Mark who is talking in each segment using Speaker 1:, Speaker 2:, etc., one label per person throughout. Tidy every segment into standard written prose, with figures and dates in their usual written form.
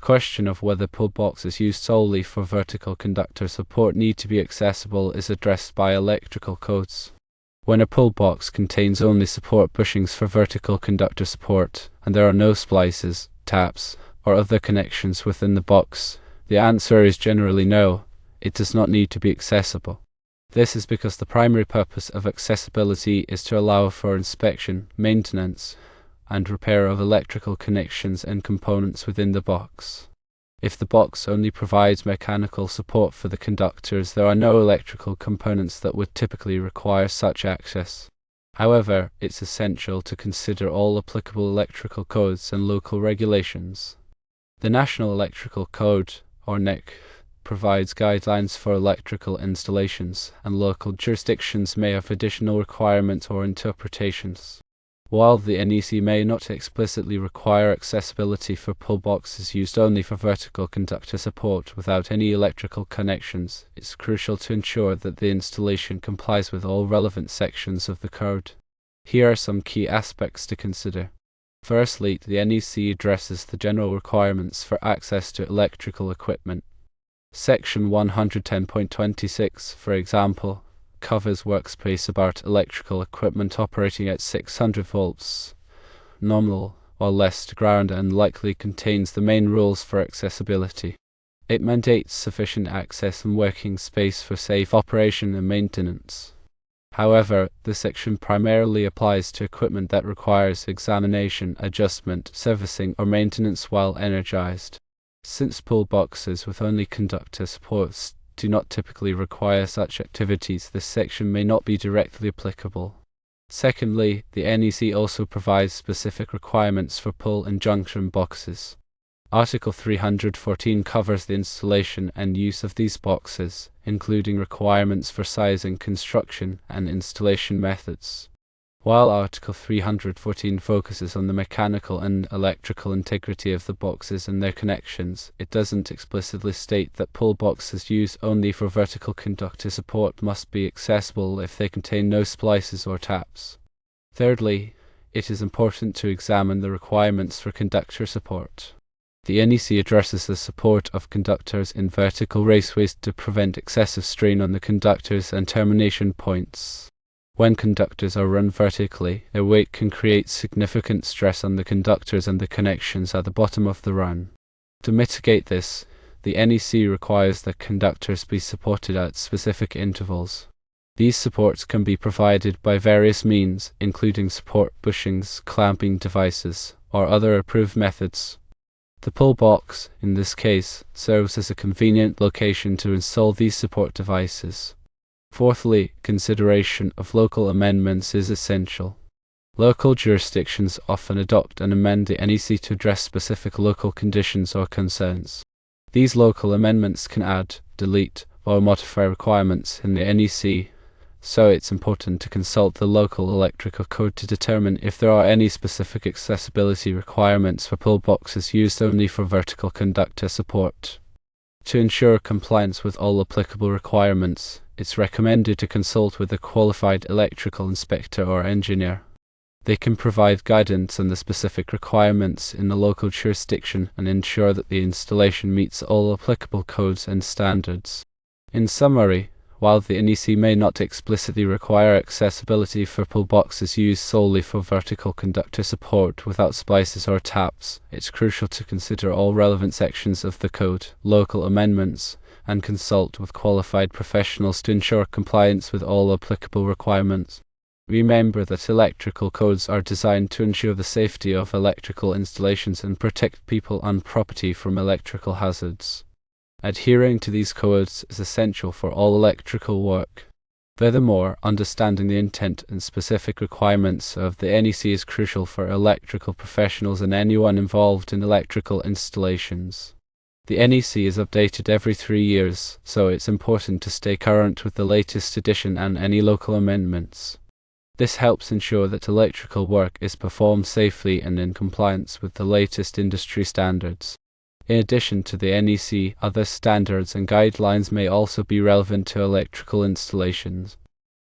Speaker 1: question of whether pull boxes used solely for vertical conductor support need to be accessible is addressed by electrical codes. When a pull box contains only support bushings for vertical conductor support, and there are no splices, taps, or other connections within the box, the answer is generally no, it does not need to be accessible. This is because the primary purpose of accessibility is to allow for inspection, maintenance, and repair of electrical connections and components within the box. If the box only provides mechanical support for the conductors, there are no electrical components that would typically require such access. However, it's essential to consider all applicable electrical codes and local regulations. The National Electrical Code, or NEC, provides guidelines for electrical installations, and local jurisdictions may have additional requirements or interpretations. While the NEC may not explicitly require accessibility for pull boxes used only for vertical conductor support without any electrical connections, it's crucial to ensure that the installation complies with all relevant sections of the code. Here are some key aspects to consider. Firstly, the NEC addresses the general requirements for access to electrical equipment. Section 110.26, for example, covers workspace about electrical equipment operating at 600 volts nominal or less to ground, and likely contains the main rules for accessibility. It mandates sufficient access and working space for safe operation and maintenance. However, the section primarily applies to equipment that requires examination, adjustment, servicing, or maintenance while energized. Since pull boxes with only conductor supports do not typically require such activities, this section may not be directly applicable. Secondly, the NEC also provides specific requirements for pull and junction boxes. Article 314 covers the installation and use of these boxes, including requirements for sizing, construction, and installation methods. While Article 314 focuses on the mechanical and electrical integrity of the boxes and their connections, it doesn't explicitly state that pull boxes used only for vertical conductor support must be accessible if they contain no splices or taps. Thirdly, it is important to examine the requirements for conductor support. The NEC addresses the support of conductors in vertical raceways to prevent excessive strain on the conductors and termination points. When conductors are run vertically, their weight can create significant stress on the conductors and the connections at the bottom of the run. To mitigate this, the NEC requires that conductors be supported at specific intervals. These supports can be provided by various means, including support bushings, clamping devices, or other approved methods. The pull box, in this case, serves as a convenient location to install these support devices. Fourthly, consideration of local amendments is essential. Local jurisdictions often adopt and amend the NEC to address specific local conditions or concerns. These local amendments can add, delete, or modify requirements in the NEC, so it's important to consult the local electrical code to determine if there are any specific accessibility requirements for pull boxes used only for vertical conductor support. To ensure compliance with all applicable requirements, it's recommended to consult with a qualified electrical inspector or engineer. They can provide guidance on the specific requirements in the local jurisdiction and ensure that the installation meets all applicable codes and standards. In summary, while the NEC may not explicitly require accessibility for pull boxes used solely for vertical conductor support without splices or taps, it's crucial to consider all relevant sections of the code, local amendments, and consult with qualified professionals to ensure compliance with all applicable requirements. Remember that electrical codes are designed to ensure the safety of electrical installations and protect people and property from electrical hazards. Adhering to these codes is essential for all electrical work. Furthermore, understanding the intent and specific requirements of the NEC is crucial for electrical professionals and anyone involved in electrical installations. The NEC is updated every 3 years, so it's important to stay current with the latest edition and any local amendments. This helps ensure that electrical work is performed safely and in compliance with the latest industry standards. In addition to the NEC, other standards and guidelines may also be relevant to electrical installations.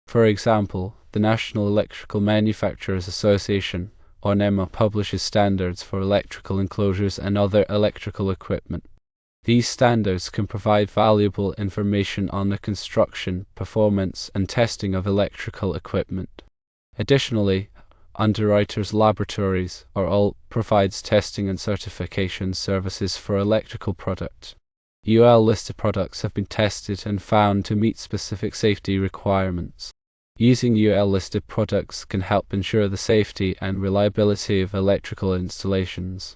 Speaker 1: For example, the National Electrical Manufacturers Association, ONEMA publishes standards for electrical enclosures and other electrical equipment. These standards can provide valuable information on the construction, performance, and testing of electrical equipment. Additionally, Underwriters Laboratories, or ALT, provides testing and certification services for electrical products. UL-listed products have been tested and found to meet specific safety requirements. Using UL-listed products can help ensure the safety and reliability of electrical installations.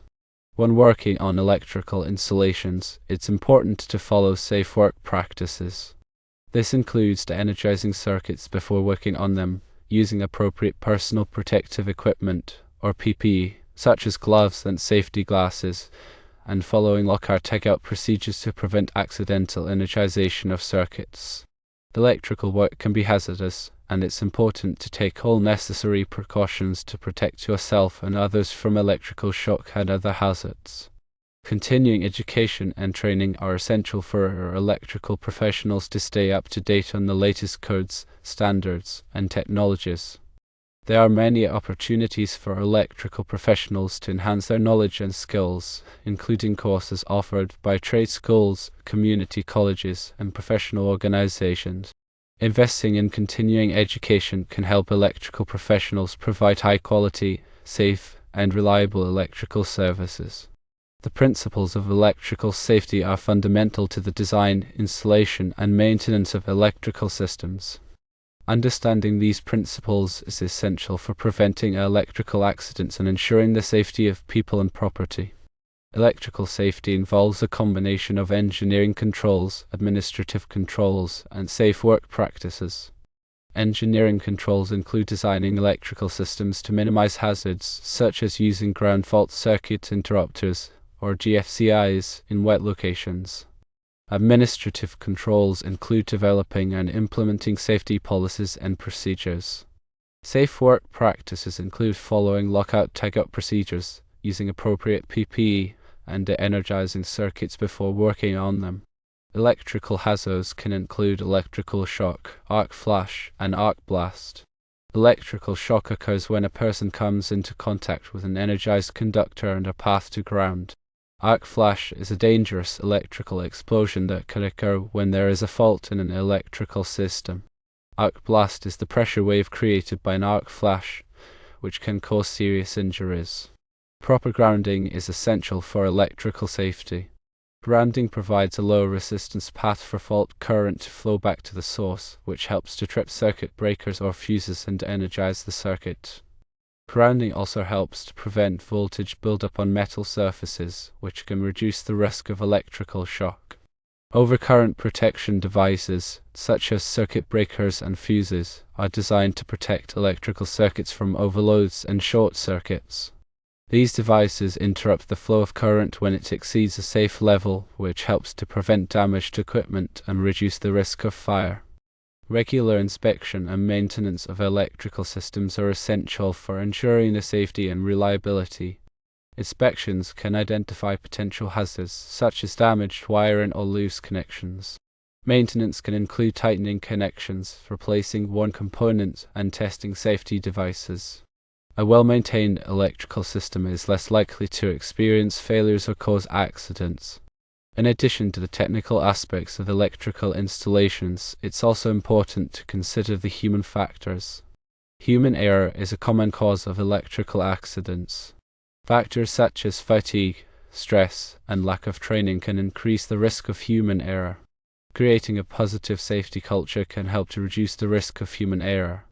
Speaker 1: When working on electrical installations, it's important to follow safe work practices. This includes de-energizing circuits before working on them, using appropriate personal protective equipment, or PPE, such as gloves and safety glasses, and following lockout tagout procedures to prevent accidental energization of circuits. Electrical work can be hazardous, and it's important to take all necessary precautions to protect yourself and others from electrical shock and other hazards. Continuing education and training are essential for electrical professionals to stay up to date on the latest codes, standards, and technologies. There are many opportunities for electrical professionals to enhance their knowledge and skills, including courses offered by trade schools, community colleges, and professional organizations. Investing in continuing education can help electrical professionals provide high-quality, safe, and reliable electrical services. The principles of electrical safety are fundamental to the design, installation, and maintenance of electrical systems. Understanding these principles is essential for preventing electrical accidents and ensuring the safety of people and property. Electrical safety involves a combination of engineering controls, administrative controls, and safe work practices. Engineering controls include designing electrical systems to minimize hazards, such as using ground fault circuit interrupters, or GFCIs, in wet locations. Administrative controls include developing and implementing safety policies and procedures. Safe work practices include following lockout-tagout procedures, using appropriate PPE, and de-energizing circuits before working on them. Electrical hazards can include electrical shock, arc flash, and arc blast. Electrical shock occurs when a person comes into contact with an energized conductor and a path to ground. Arc flash is a dangerous electrical explosion that can occur when there is a fault in an electrical system. Arc blast is the pressure wave created by an arc flash, which can cause serious injuries. Proper grounding is essential for electrical safety. Grounding provides a low resistance path for fault current to flow back to the source, which helps to trip circuit breakers or fuses and energize the circuit. Grounding also helps to prevent voltage buildup on metal surfaces, which can reduce the risk of electrical shock. Overcurrent protection devices, such as circuit breakers and fuses, are designed to protect electrical circuits from overloads and short circuits. These devices interrupt the flow of current when it exceeds a safe level, which helps to prevent damage to equipment and reduce the risk of fire. Regular inspection and maintenance of electrical systems are essential for ensuring the safety and reliability. Inspections can identify potential hazards, such as damaged wiring or loose connections. Maintenance can include tightening connections, replacing worn components, and testing safety devices. A well-maintained electrical system is less likely to experience failures or cause accidents. In addition to the technical aspects of electrical installations, it's also important to consider the human factors. Human error is a common cause of electrical accidents. Factors such as fatigue, stress, and lack of training can increase the risk of human error. Creating a positive safety culture can help to reduce the risk of human error.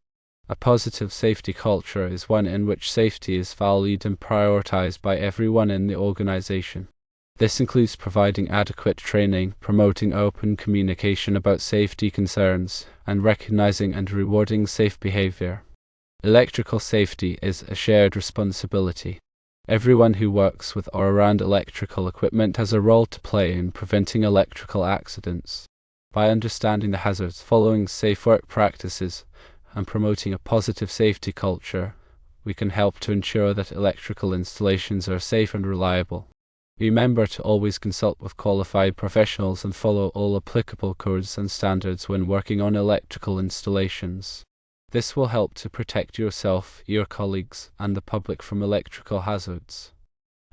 Speaker 1: A positive safety culture is one in which safety is valued and prioritized by everyone in the organization. This includes providing adequate training, promoting open communication about safety concerns, and recognizing and rewarding safe behavior. Electrical safety is a shared responsibility. Everyone who works with or around electrical equipment has a role to play in preventing electrical accidents. By understanding the hazards, following safe work practices, and promoting a positive safety culture, we can help to ensure that electrical installations are safe and reliable. Remember to always consult with qualified professionals and follow all applicable codes and standards when working on electrical installations. This will help to protect yourself, your colleagues, and the public from electrical hazards.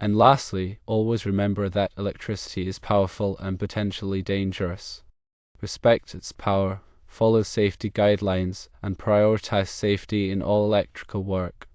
Speaker 1: And lastly, always remember that electricity is powerful and potentially dangerous. Respect its power, follow safety guidelines, and prioritize safety in all electrical work.